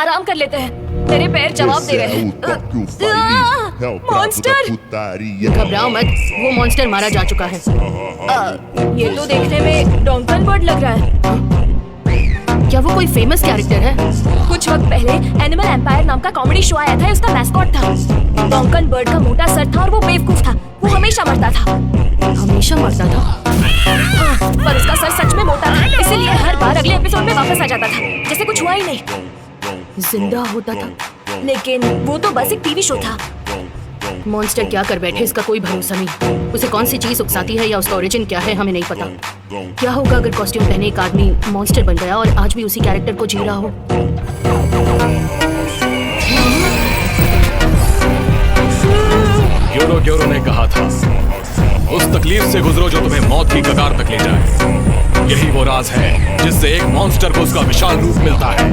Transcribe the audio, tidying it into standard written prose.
आराम कर लेते हैं। मेरे पैर जवाब दे रहे हैं। मॉन्स्टर! घबराओ मत, वो मॉन्स्टर मारा जा चुका है। ये तो देखने में डोंकन बर्ड लग रहा है। क्या वो कोई फेमस कैरेक्टर है? कुछ वक्त पहले एनिमल एम्पायर नाम का कॉमेडी शो आया था, उसका मैस्कॉट था। डोंकन बर्ड का मोटा सर था और वो बेवकूफ था। वो हमेशा मरता था। हमेशा मरता था? हाँ, पर उसका सर सच में मोटा था, इसीलिए हर बार अगले एपिसोड में वापस आ जाता था, जैसे कुछ हुआ ही नहीं। जिंदा होता था? लेकिन वो तो बस एक टीवी शो था। मॉन्स्टर क्या कर बैठे, इसका कोई भरोसा नहीं। उसे कौन सी चीज उकसाती है या उसका ओरिजिन क्या है, हमें नहीं पता। क्या होगा अगर कॉस्ट्यूम पहने एक आदमी मॉन्स्टर बन गया और आज भी उसी कैरेक्टर को जी रहा हो? ग्योरो ने कहा था, उस तकलीफ से गुजरो जो तुम्हें मौत की कगार तक ले जाए। यही वो राज है जिससे एक मॉन्स्टर को उसका विशाल रूप मिलता है।